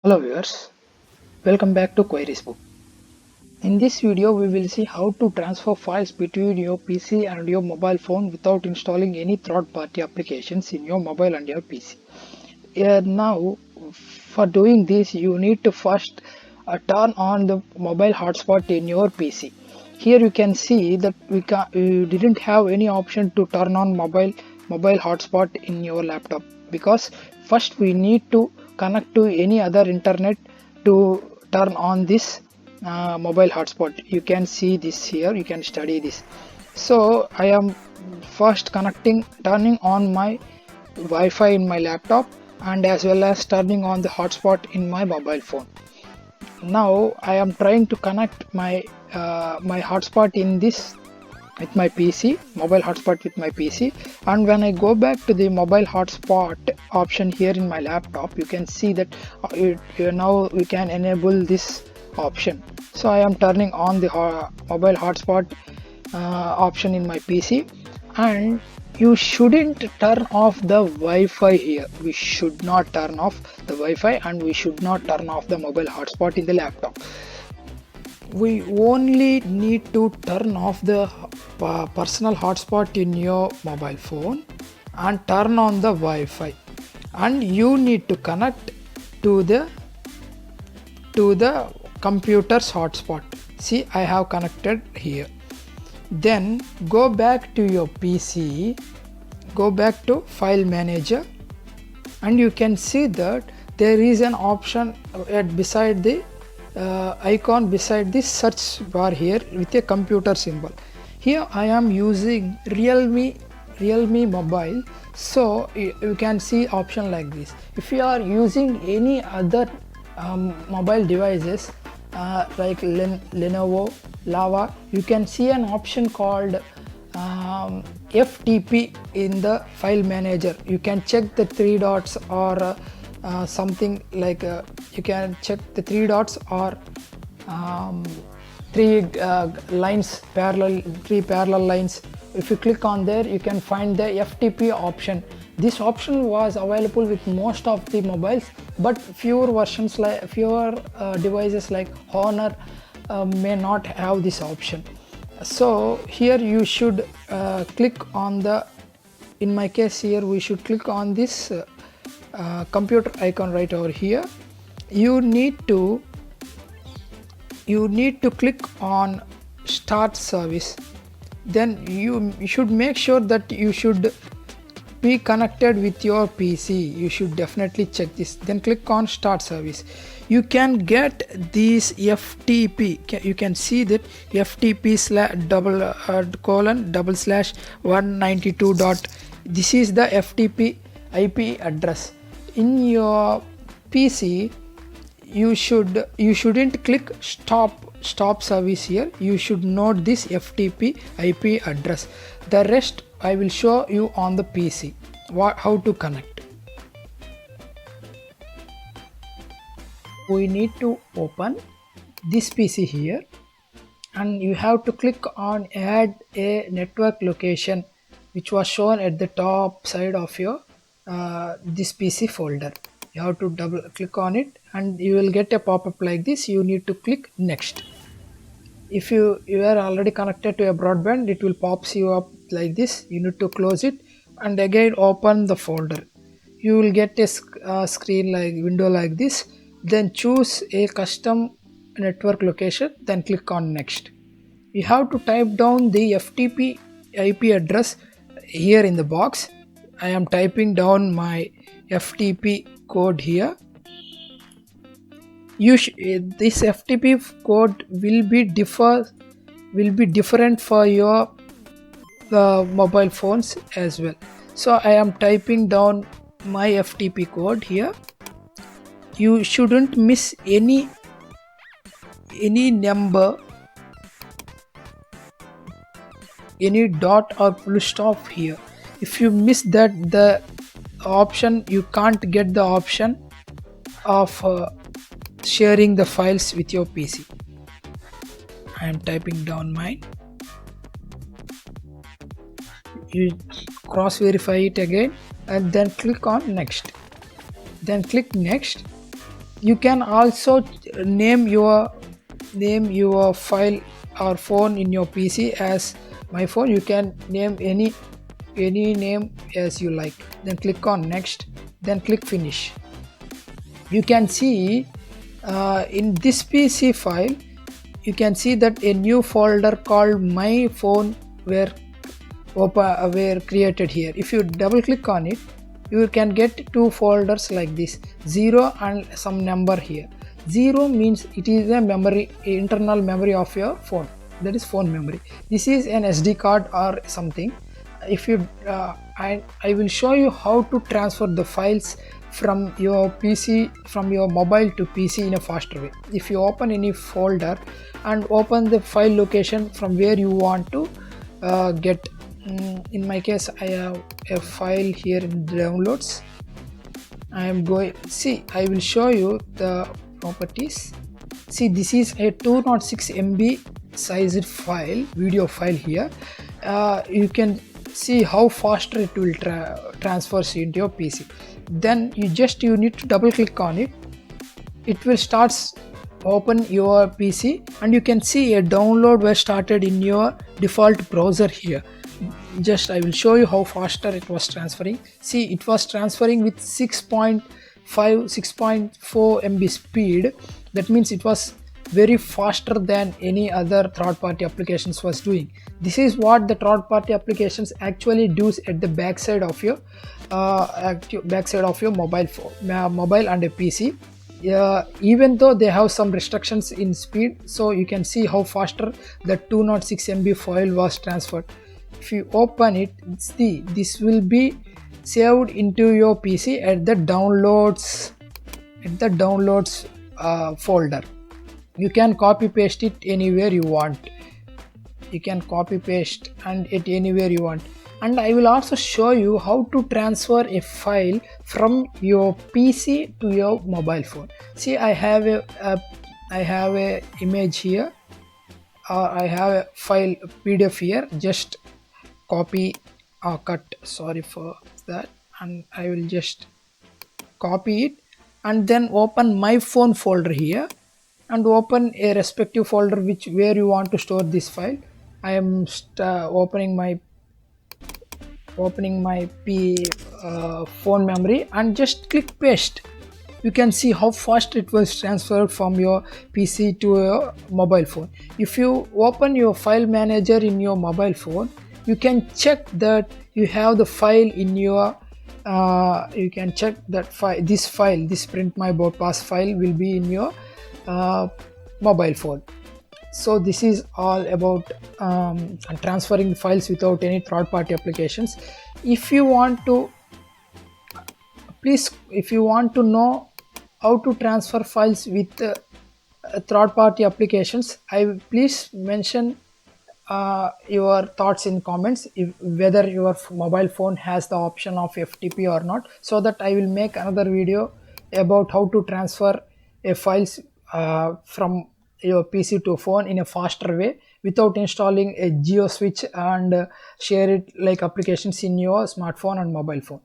Hello viewers, welcome back to Queries Book. In this video we will see how to transfer files between your PC and your mobile phone without installing any third-party applications in your mobile and your PC. Now for doing this you need to first turn on the mobile hotspot in your PC. Here you can see that we didn't have any option to turn on mobile hotspot in your laptop, because first we need to connect to any other internet to turn on this mobile hotspot. You can see this here, you can study this. So I am first turning on my Wi-Fi in my laptop and as well as turning on the hotspot in my mobile phone. Now I am trying to connect my hotspot in this with my PC, mobile hotspot with my PC, and when I go back to the mobile hotspot option here in my laptop, you can see that now we can enable this option. So I am turning on the mobile hotspot option in my PC, and you shouldn't turn off the Wi-Fi here. We should not turn off the Wi-Fi and we should not turn off the mobile hotspot in the laptop. We only need to turn off the personal hotspot in your mobile phone and turn on the Wi-Fi, and you need to connect to the computer's hotspot. See, I have connected here. Then go back to your PC, go back to file manager, and you can see that there is an option beside the icon beside this search bar here with a computer symbol. Here I am using Realme mobile, so you can see option like this. If you are using any other mobile devices like Lenovo, Lava, you can see an option called FTP in the file manager. You can check the three dots or something like you can check the three dots or three parallel lines. If you click on there, you can find the FTP option. This option was available with most of the mobiles, but fewer devices like Honor may not have this option. So here you should click on in my case here we should click on this computer icon right over here. You need to click on start service. Then you should make sure that you should be connected with your PC. You should definitely check this. Then click on start service. You can get this FTP. You can see that FTP //192. This is the FTP IP address. In your PC, you shouldn't click stop service here. You should note this FTP IP address. The rest I will show you on the PC how to connect. We need to open this PC here, and you have to click on add a network location, which was shown at the top side of your this PC folder. You have to double click on it and you will get a pop-up like this. You need to click next. If you are already connected to a broadband, it will pops you up like this. You need to close it and again open the folder. You will get a screen like window like this. Then choose a custom network location, then click on next. You have to type down the FTP IP address here in the box. I am typing down my FTP code here. This FTP code will be different for your mobile phones as well. So I am typing down my FTP code here. You shouldn't miss any number, any dot or full stop here. If you miss that, the option, you can't get the option of sharing the files with your PC. I am typing down mine. You cross verify it again and then click on next. Then click next. You can also name your file or phone in your PC as my phone. You can name any name as you like, then click on next, then click finish. You can see in this PC file, you can see that a new folder called my phone were created here. If you double click on it, you can get two folders like this, 0 and some number here. 0 means it is a memory, internal memory of your phone, that is phone memory. This is an SD card or something. If you I will show you how to transfer the files from your PC, from your mobile to PC in a faster way. If you open any folder and open the file location from where you want to get, in my case I have a file here in downloads. I am going, see, I will show you the properties. See, this is a 206 MB sized file, video file here. You can see how faster it will transfer into your PC. Then you need to double click on it. It will start open your PC, and you can see a download was started in your default browser here. Just I will show you how faster it was transferring. See, it was transferring with 6.4 MB speed. That means it was very faster than any other third-party applications was doing. This is what the third-party applications actually do at the backside of your mobile phone, mobile and a PC. Even though they have some restrictions in speed, so you can see how faster the 206 MB file was transferred. If you open it, see, this will be saved into your PC at the downloads folder. You can copy paste it anywhere you want. You can copy paste and it anywhere you want. And I will also show you how to transfer a file from your PC to your mobile phone. See, I have a image here, or I have a file PDF here. Just copy or cut, sorry for that, and I will just copy it and then open my phone folder here and open a respective folder where you want to store this file. I am opening my phone memory and just click paste. You can see how fast it was transferred from your PC to your mobile phone. If you open your file manager in your mobile phone, you can check that you have the file in your you can check that this print my pass file will be in your mobile phone. So this is all about transferring files without any third-party applications. If you want to know how to transfer files with third-party applications, please mention your thoughts in comments, whether your mobile phone has the option of FTP or not, so that I will make another video about how to transfer files from your PC to phone in a faster way without installing a geo switch and share it like applications in your smartphone and mobile phone.